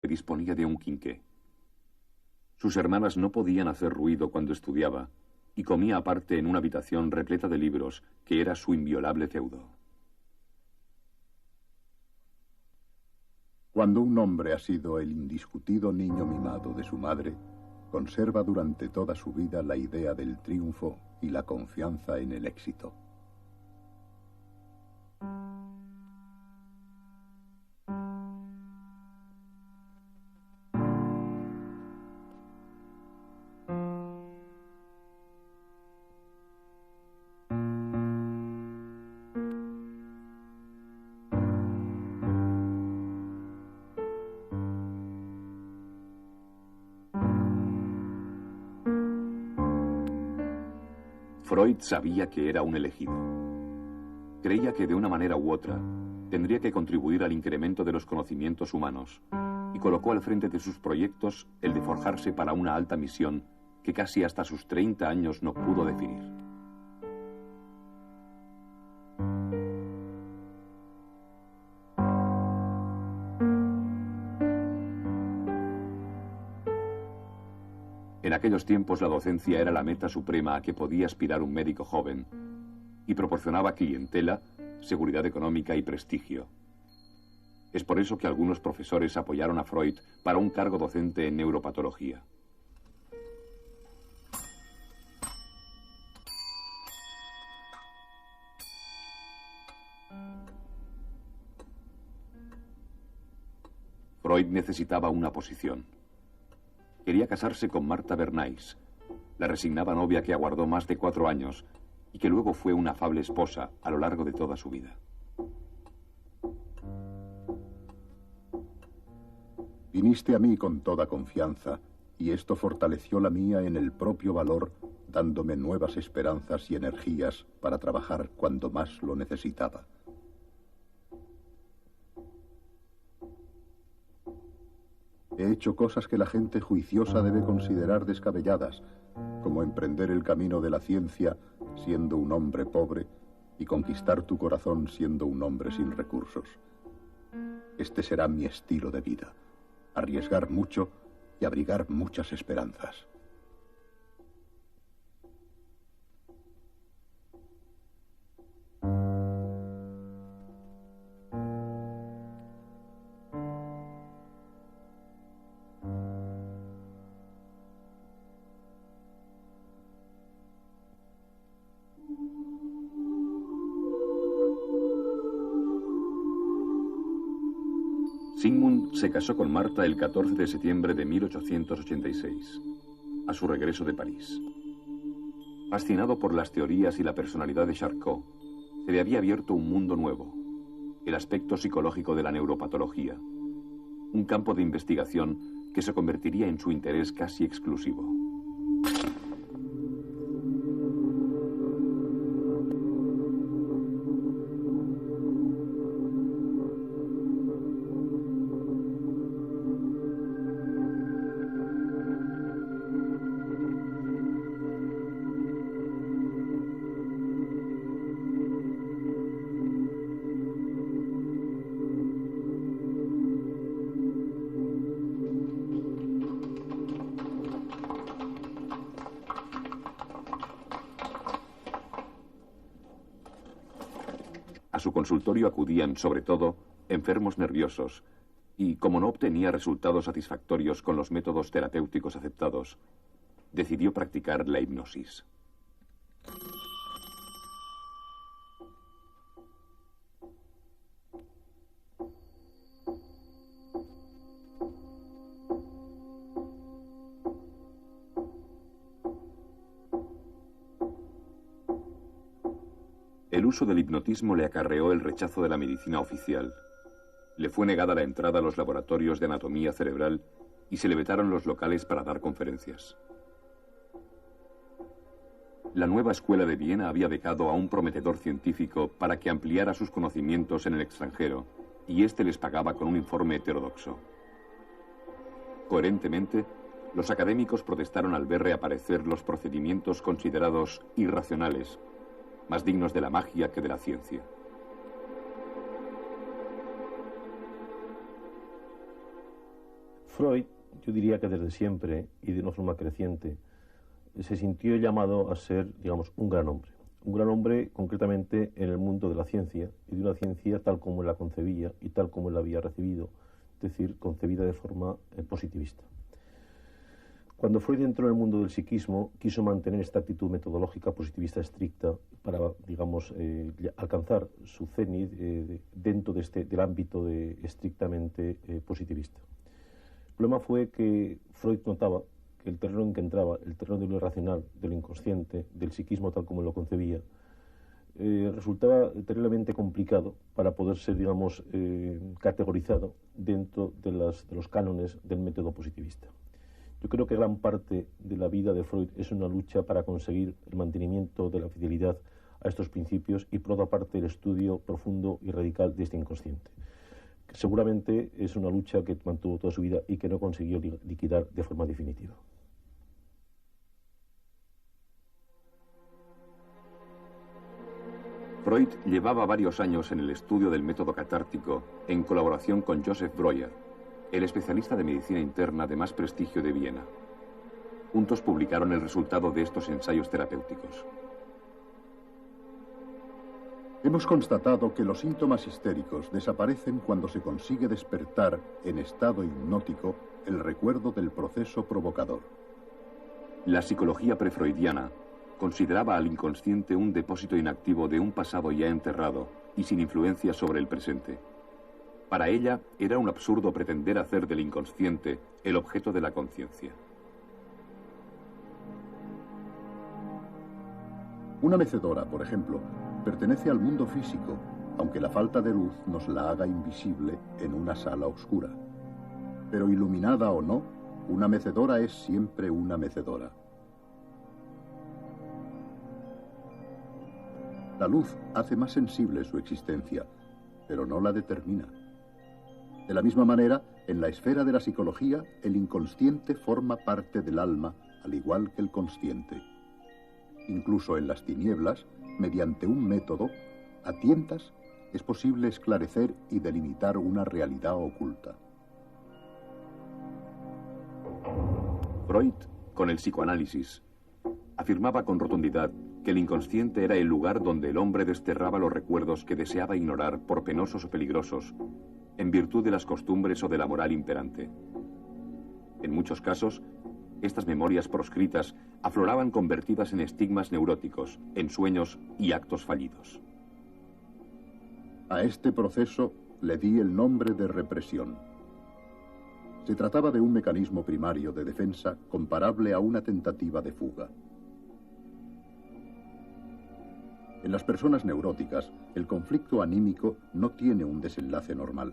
disponía de un quinqué. Sus hermanas no podían hacer ruido cuando estudiaba y comía aparte en una habitación repleta de libros que era su inviolable feudo. Cuando un hombre ha sido el indiscutido niño mimado de su madre, conserva durante toda su vida la idea del triunfo y la confianza en el éxito. Freud sabía que era un elegido. Creía que de una manera u otra tendría que contribuir al incremento de los conocimientos humanos y colocó al frente de sus proyectos el de forjarse para una alta misión que casi hasta sus 30 años no pudo definir. En aquellos tiempos la docencia era la meta suprema a que podía aspirar un médico joven y proporcionaba clientela, seguridad económica y prestigio. Es por eso que algunos profesores apoyaron a Freud para un cargo docente en neuropatología. Freud necesitaba una posición. Quería casarse con Martha Bernays, la resignada novia que aguardó más de 4 años y que luego fue una afable esposa a lo largo de toda su vida. Viniste a mí con toda confianza, y esto fortaleció la mía en el propio valor, dándome nuevas esperanzas y energías para trabajar cuando más lo necesitaba. He hecho cosas que la gente juiciosa debe considerar descabelladas, como emprender el camino de la ciencia siendo un hombre pobre y conquistar tu corazón siendo un hombre sin recursos. Este será mi estilo de vida: arriesgar mucho y abrigar muchas esperanzas. Sigmund se casó con Martha el 14 de septiembre de 1886, a su regreso de París. Fascinado por las teorías y la personalidad de Charcot, se le había abierto un mundo nuevo, el aspecto psicológico de la neuropatología, un campo de investigación que se convertiría en su interés casi exclusivo. A su consultorio acudían, sobre todo, enfermos nerviosos, y como no obtenía resultados satisfactorios con los métodos terapéuticos aceptados, decidió practicar la hipnosis. El uso del hipnotismo le acarreó el rechazo de la medicina oficial. Le fue negada la entrada a los laboratorios de anatomía cerebral y se le vetaron los locales para dar conferencias. La nueva escuela de Viena había becado a un prometedor científico para que ampliara sus conocimientos en el extranjero, y éste les pagaba con un informe heterodoxo. Coherentemente, los académicos protestaron al ver reaparecer los procedimientos considerados irracionales, más dignos de la magia que de la ciencia. Freud, yo diría que desde siempre y de una forma creciente, se sintió llamado a ser, digamos, un gran hombre. Un gran hombre concretamente en el mundo de la ciencia, y de una ciencia tal como él la concebía y tal como él la había recibido, es decir, concebida de forma positivista. Cuando Freud entró en el mundo del psiquismo, quiso mantener esta actitud metodológica positivista estricta para, digamos, alcanzar su cenit dentro del ámbito estrictamente positivista. El problema fue que Freud notaba que el terreno en que entraba, el terreno de lo irracional, de lo inconsciente, del psiquismo tal como lo concebía, resultaba terriblemente complicado para poder ser, digamos, categorizado dentro de los cánones del método positivista. Yo creo que gran parte de la vida de Freud es una lucha para conseguir el mantenimiento de la fidelidad a estos principios y, por otra parte, el estudio profundo y radical de este inconsciente. Seguramente es una lucha que mantuvo toda su vida y que no consiguió liquidar de forma definitiva. Freud llevaba varios años en el estudio del método catártico en colaboración con Joseph Breuer, el especialista de medicina interna de más prestigio de Viena. Juntos publicaron el resultado de estos ensayos terapéuticos. Hemos constatado que los síntomas histéricos desaparecen cuando se consigue despertar en estado hipnótico el recuerdo del proceso provocador. La psicología prefreudiana consideraba al inconsciente un depósito inactivo de un pasado ya enterrado y sin influencia sobre el presente. Para ella era un absurdo pretender hacer del inconsciente el objeto de la conciencia. Una mecedora, por ejemplo, pertenece al mundo físico, aunque la falta de luz nos la haga invisible en una sala oscura. Pero iluminada o no, una mecedora es siempre una mecedora. La luz hace más sensible su existencia, pero no la determina. De la misma manera, en la esfera de la psicología, el inconsciente forma parte del alma, al igual que el consciente. Incluso en las tinieblas, mediante un método, a tientas, es posible esclarecer y delimitar una realidad oculta. Freud, con el psicoanálisis, afirmaba con rotundidad que el inconsciente era el lugar donde el hombre desterraba los recuerdos que deseaba ignorar por penosos o peligrosos, en virtud de las costumbres o de la moral imperante. En muchos casos, estas memorias proscritas afloraban convertidas en estigmas neuróticos, en sueños y actos fallidos. A este proceso le di el nombre de represión. Se trataba de un mecanismo primario de defensa comparable a una tentativa de fuga. En las personas neuróticas, el conflicto anímico no tiene un desenlace normal.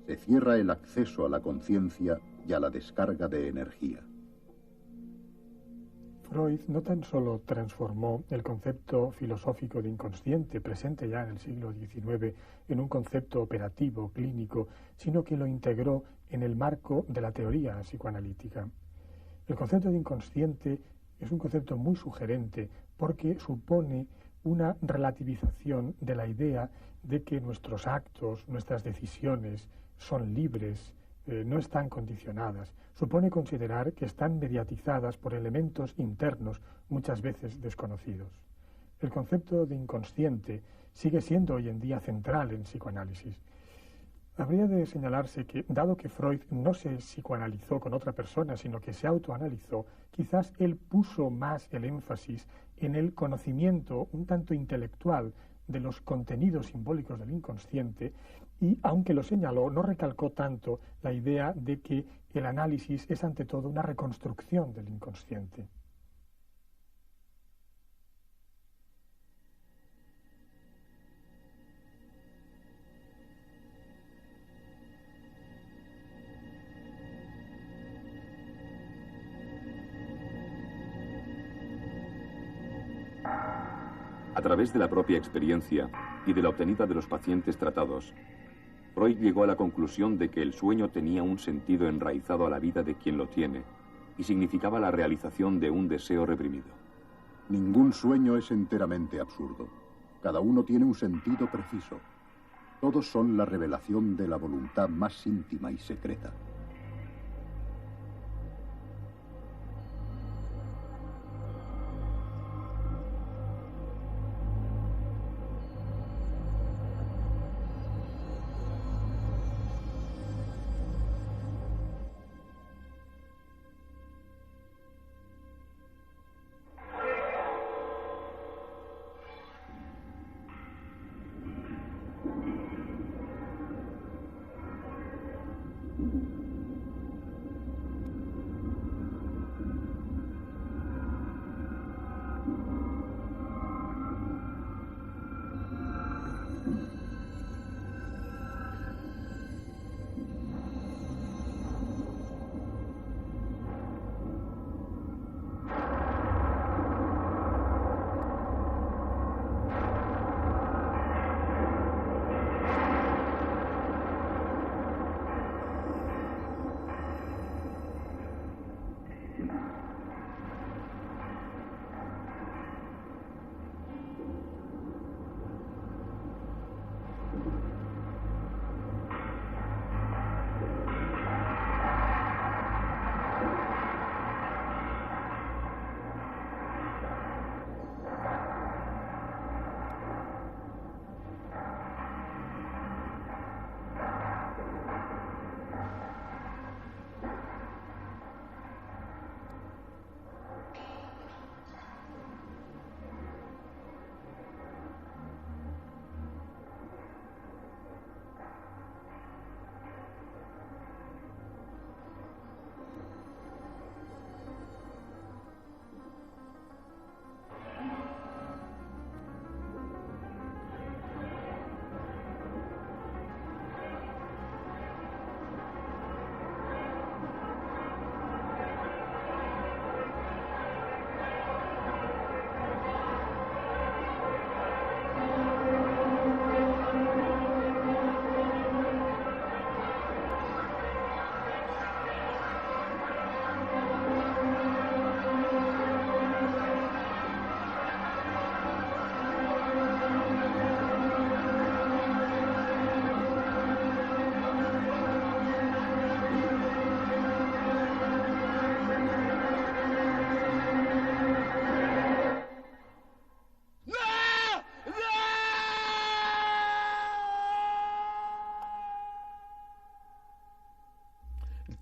Se cierra el acceso a la conciencia y a la descarga de energía. Freud no tan solo transformó el concepto filosófico de inconsciente, presente ya en el siglo XIX, en un concepto operativo, clínico, sino que lo integró en el marco de la teoría psicoanalítica. El concepto de inconsciente es un concepto muy sugerente porque supone una relativización de la idea de que nuestros actos, nuestras decisiones son libres, no están condicionadas. Supone considerar que están mediatizadas por elementos internos muchas veces desconocidos. El concepto de inconsciente sigue siendo hoy en día central en psicoanálisis. Habría de señalarse que, dado que Freud no se psicoanalizó con otra persona, sino que se autoanalizó, quizás él puso más el énfasis en el conocimiento un tanto intelectual de los contenidos simbólicos del inconsciente y, aunque lo señaló, no recalcó tanto la idea de que el análisis es ante todo una reconstrucción del inconsciente. A través de la propia experiencia y de la obtenida de los pacientes tratados, Freud llegó a la conclusión de que el sueño tenía un sentido enraizado a la vida de quien lo tiene y significaba la realización de un deseo reprimido. Ningún sueño es enteramente absurdo. Cada uno tiene un sentido preciso. Todos son la revelación de la voluntad más íntima y secreta.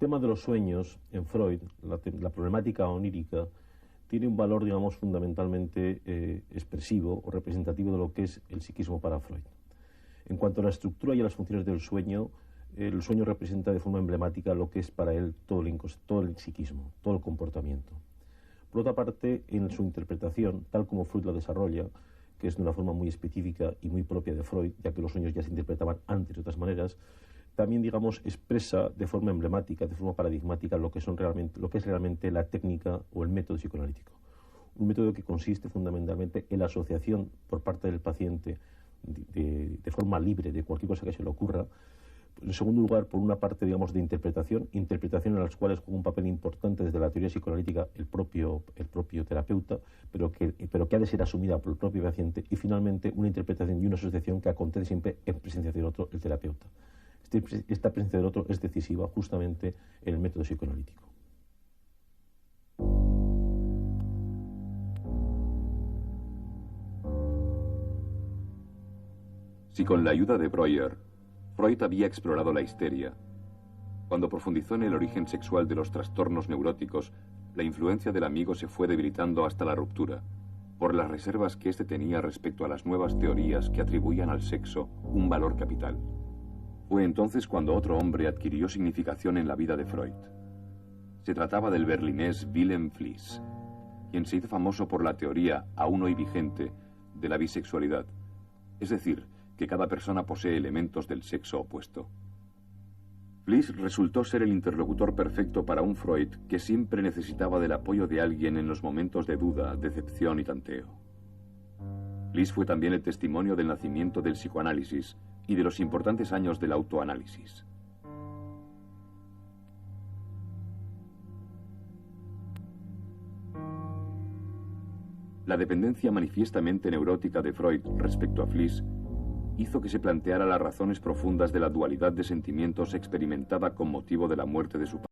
tema de los sueños en Freud, la problemática onírica, tiene un valor, digamos, fundamentalmente expresivo o representativo de lo que es el psiquismo para Freud. En cuanto a la estructura y a las funciones del sueño, el sueño representa de forma emblemática lo que es para él todo el psiquismo, todo el comportamiento. Por otra parte, en su interpretación, tal como Freud la desarrolla, que es de una forma muy específica y muy propia de Freud, ya que los sueños ya se interpretaban antes de otras maneras, también, digamos, expresa de forma emblemática, de forma paradigmática, lo que es realmente la técnica o el método psicoanalítico. Un método que consiste fundamentalmente en la asociación por parte del paciente de forma libre de cualquier cosa que se le ocurra. En segundo lugar, por una parte, digamos, de interpretación en las cuales juega un papel importante desde la teoría psicoanalítica el propio terapeuta, pero que ha de ser asumida por el propio paciente, y finalmente una interpretación y una asociación que acontece siempre en presencia del otro, el terapeuta. Esta presencia del otro es decisiva justamente en el método psicoanalítico. Si con la ayuda de Breuer, Freud había explorado la histeria, cuando profundizó en el origen sexual de los trastornos neuróticos, la influencia del amigo se fue debilitando hasta la ruptura, por las reservas que éste tenía respecto a las nuevas teorías que atribuían al sexo un valor capital. Fue entonces cuando otro hombre adquirió significación en la vida de Freud. Se trataba del berlinés Wilhelm Fliess, quien se hizo famoso por la teoría, aún hoy vigente, de la bisexualidad, es decir, que cada persona posee elementos del sexo opuesto. Fliess resultó ser el interlocutor perfecto para un Freud que siempre necesitaba del apoyo de alguien en los momentos de duda, decepción y tanteo. Fliess fue también el testimonio del nacimiento del psicoanálisis y de los importantes años del autoanálisis. La dependencia manifiestamente neurótica de Freud respecto a Fliess hizo que se planteara las razones profundas de la dualidad de sentimientos experimentada con motivo de la muerte de su padre.